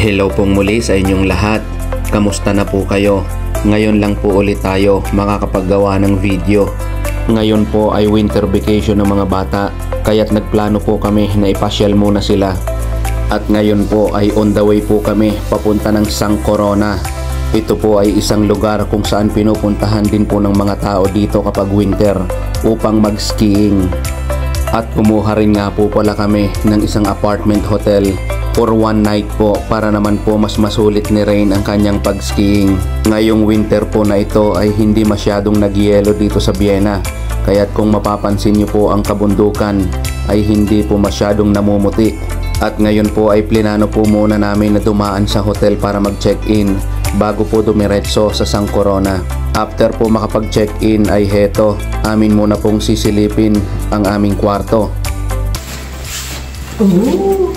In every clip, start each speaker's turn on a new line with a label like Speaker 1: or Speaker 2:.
Speaker 1: Hello pong muli sa inyong lahat. Kamusta na po kayo? Ngayon lang po ulit tayo makakapaggawa ng video. Ngayon po ay winter vacation ng mga bata, kaya't nagplano po kami na ipasyal muna sila. At ngayon po ay on the way po kami papunta ng Sang Corona. Ito po ay isang lugar kung saan pinupuntahan din po ng mga tao dito kapag winter upang mag-skiing. At kumuha rin nga po pala kami ng isang apartment hotel for one night po para naman po mas masulit ni Rain ang kanyang pag-skiing. Ngayong winter po na ito ay hindi masyadong nagyelo dito sa Vienna, kaya't kung mapapansin niyo po ang kabundukan ay hindi po masyadong namumuti. At ngayon po ay plinano po muna namin na dumaan sa hotel para mag-check-in bago po dumiretso sa Sang Corona. After po makapag-check-in ay heto, amin muna pong sisilipin ang aming kwarto.
Speaker 2: Ooh!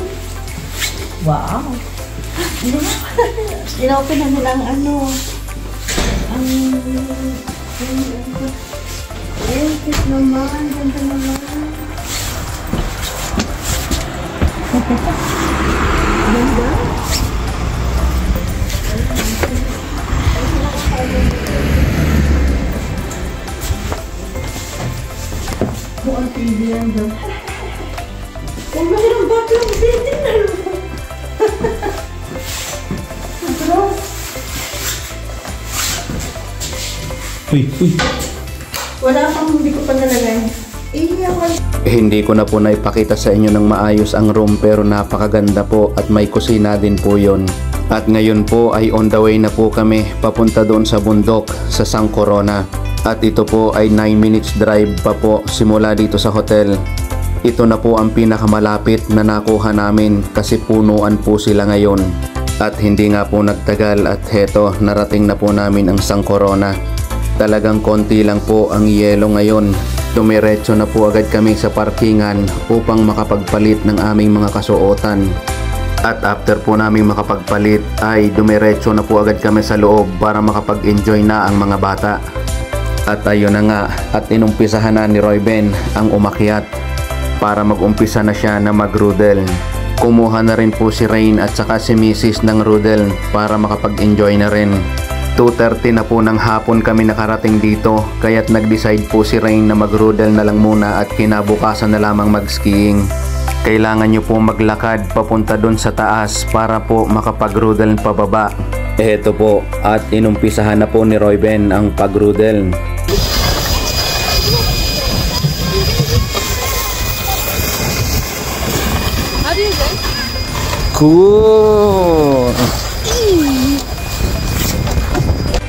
Speaker 2: Wow! Inopen na nilang ano, ang cute naman, ganda naman. Ganda? Ang TV yan daw. Huwag na silang background setting na lang.
Speaker 1: Uy!
Speaker 2: Wala pang hindi ko pa nalagay.
Speaker 1: Hindi ko na po naipakita sa inyo ng maayos ang room, pero napakaganda po at may kusina din po yon. At ngayon po ay on the way na po kami papunta doon sa bundok sa Sang Corona. At ito po ay 9 minutes drive pa po simula dito sa hotel. Ito na po ang pinakamalapit na nakuha namin kasi punuan po sila ngayon. At hindi nga po nagtagal at heto, narating na po namin ang Sang Corona. Talagang konti lang po ang yelo ngayon. Dumiretso na po agad kami sa parkingan upang makapagpalit ng aming mga kasuotan. At after po namin makapagpalit ay dumiretso na po agad kami sa loob para makapag-enjoy na ang mga bata. At ayun na nga, at inumpisahan na ni Royben ang umakyat para mag-umpisa na siya na mag-roodle. Kumuha na rin po si Rain at saka si Mrs. ng roodle para makapag-enjoy na rin. 2:30 na po ng hapon kami nakarating dito, kaya't nag-decide po si Rain na mag-roodle na lang muna at kinabukasan na lamang mag-skiing. Kailangan nyo po maglakad papunta dun sa taas para po makapag-roodle pababa. Eto po, at inumpisahan na po ni Royben ang pag-roodle. Cool!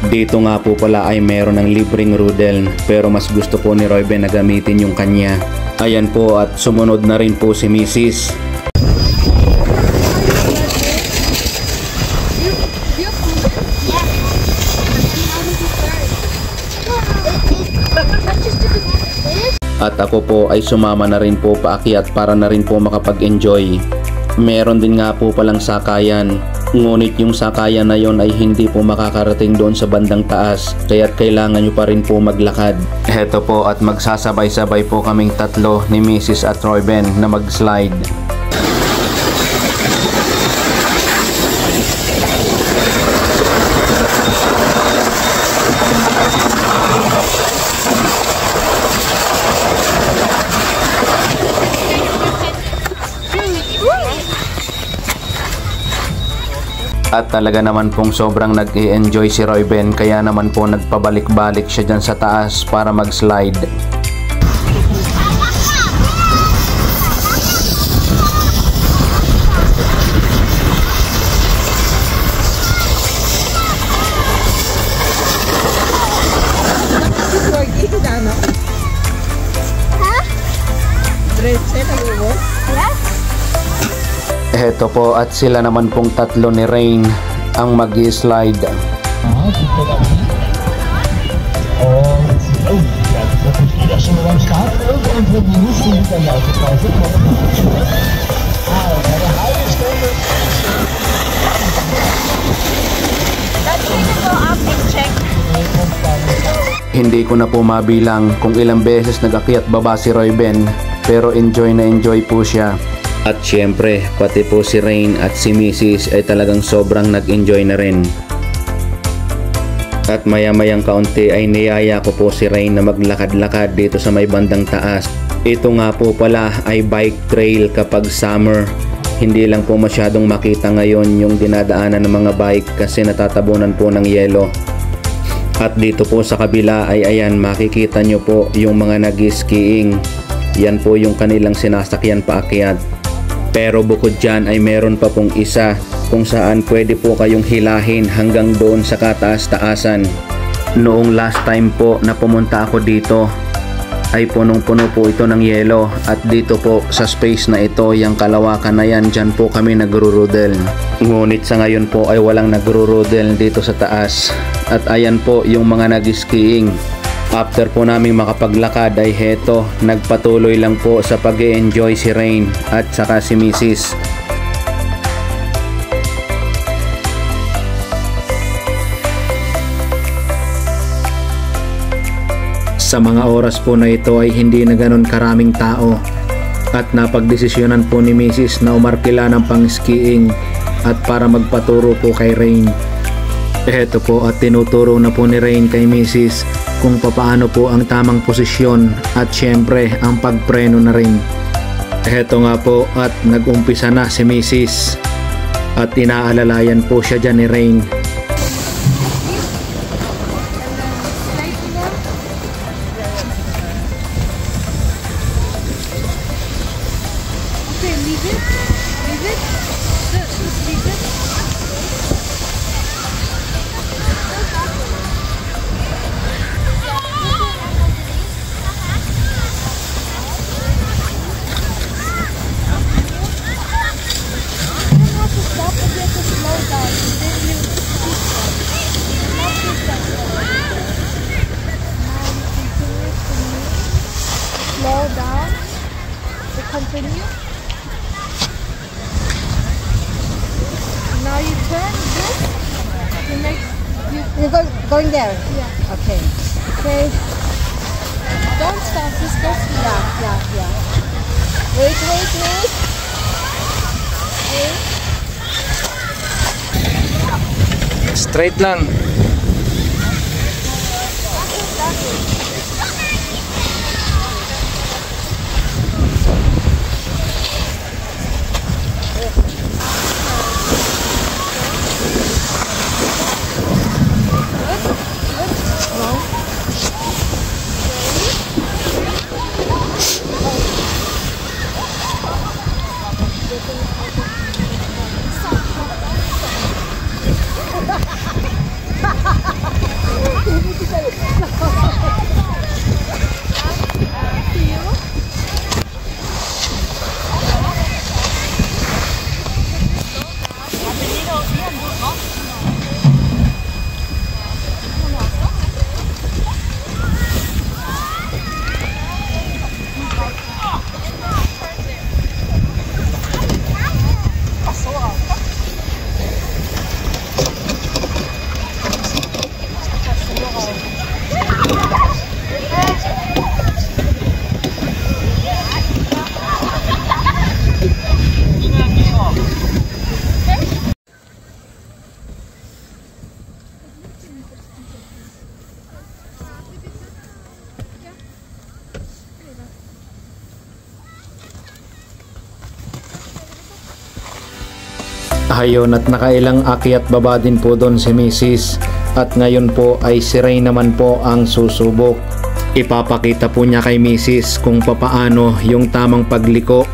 Speaker 1: Dito nga po pala ay meron ng libreng roodle, pero mas gusto po ni Royben na gamitin yung kanya. Ayan po, at sumunod na rin po si Mrs. At ako po ay sumama na rin po paakyat para na rin po makapag-enjoy. Meron din nga po palang sakayan, ngunit yung sakayan na yon ay hindi po makakarating doon sa bandang taas, kaya't kailangan nyo pa rin po maglakad. Heto po, at magsasabay-sabay po kaming tatlo ni Mrs. at Royben na mag-slide. At talaga naman pong sobrang nag-i-enjoy si Royben, kaya naman po nagpabalik-balik siya dyan sa taas para mag-slide. Heto po, at sila naman pong tatlo ni Rain ang mag-i-slide. Hindi ko na po mabilang kung ilang beses nag-akyat baba si Royben, pero enjoy na enjoy po siya. At syempre, pati po si Rain at si Mrs. ay talagang sobrang nag-enjoy na rin. At maya-mayang kaunti ay niyaya ko po si Rain na maglakad-lakad dito sa may bandang taas. Ito nga po pala ay bike trail kapag summer. Hindi lang po masyadong makita ngayon yung dinadaanan ng mga bike kasi natatabunan po ng yelo. At dito po sa kabila ay ayan, makikita nyo po yung mga nag-skiing. Yan po yung kanilang sinasakyan paakyat. Pero bukod dyan ay meron pa pong isa kung saan pwede po kayong hilahin hanggang doon sa kataas-taasan. Noong last time po na pumunta ako dito ay punong-puno po ito ng yelo, at dito po sa space na ito, yung kalawakan na yan, dyan po kami nagro-rodel. Ngunit sa ngayon po ay walang nagro-rodel dito sa taas. At ayan po yung mga nag-skiing. After po naming makapaglakad ay heto, nagpatuloy lang po sa pag-e-enjoy si Rain at saka si Mrs. Sa mga oras po na ito ay hindi na ganon karaming tao, at napagdesisyonan po ni Mrs. na umarkila ng pang-skiing at para magpaturo po kay Rain. Eto po, at tinuturo na po ni Rain kay Mrs. kung papaano po ang tamang posisyon at syempre ang pagpreno na rin. Eto nga po, at nag-umpisa na si Mrs. at inaalalayan po siya dyan ni Rain.
Speaker 3: Slow down to continue. Now you turn this to make
Speaker 2: You're going there?
Speaker 3: yeah.
Speaker 2: Okay. Okay.
Speaker 3: Don't stop, just go slow.
Speaker 2: Yeah. Wait.
Speaker 1: Straight lang. Ayun, at nakailang akyat baba din po doon si Mrs. At ngayon po ay si Rain naman po ang susubok. Ipapakita po niya kay Mrs. kung papaano yung tamang pagliko.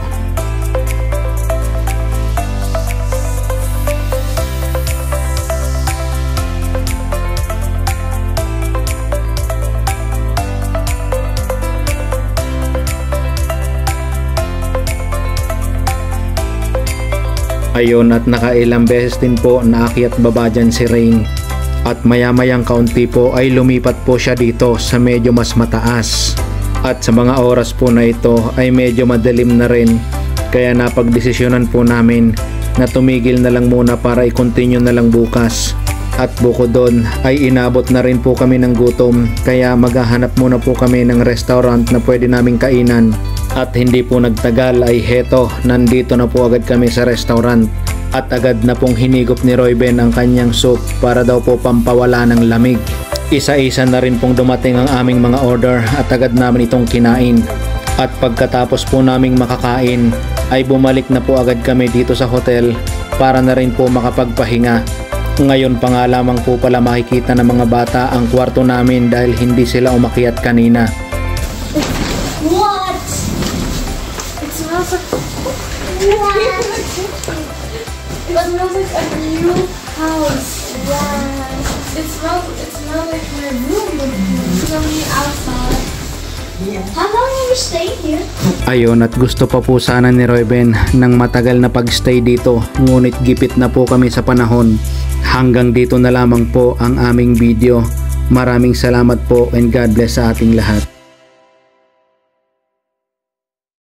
Speaker 1: Ayun, at nakailang beses din po naakyat baba dyan si Rain. At maya-mayang kaunti po ay lumipat po siya dito sa medyo mas mataas. At sa mga oras po na ito ay medyo madilim na rin. Kaya napagdesisyonan po namin na tumigil na lang muna para i-continue na lang bukas. At bukod doon ay inabot na rin po kami ng gutom, kaya maghahanap muna po kami ng restaurant na pwede naming kainan. At hindi po nagtagal ay heto, nandito na po agad kami sa restaurant. At agad na pong hinigop ni Royben ang kanyang soup para daw po pampawala ng lamig. Isa-isa na rin pong dumating ang aming mga order at agad namin itong kinain. At pagkatapos po naming makakain ay bumalik na po agad kami dito sa hotel para na rin po makapagpahinga. Ngayon pa nga lamang po pala makikita ng mga bata ang kwarto namin dahil hindi sila umakyat kanina.
Speaker 3: What? It smells like... What? It smells like a new house. Wow. It smells like my room. It's only outside. How long have you stayed here?
Speaker 1: Ayun, at gusto pa po sana ni Royben ng matagal na pagstay dito, ngunit gipit na po kami sa panahon. Hanggang dito na lamang po ang aming video. Maraming salamat po and God bless sa ating lahat.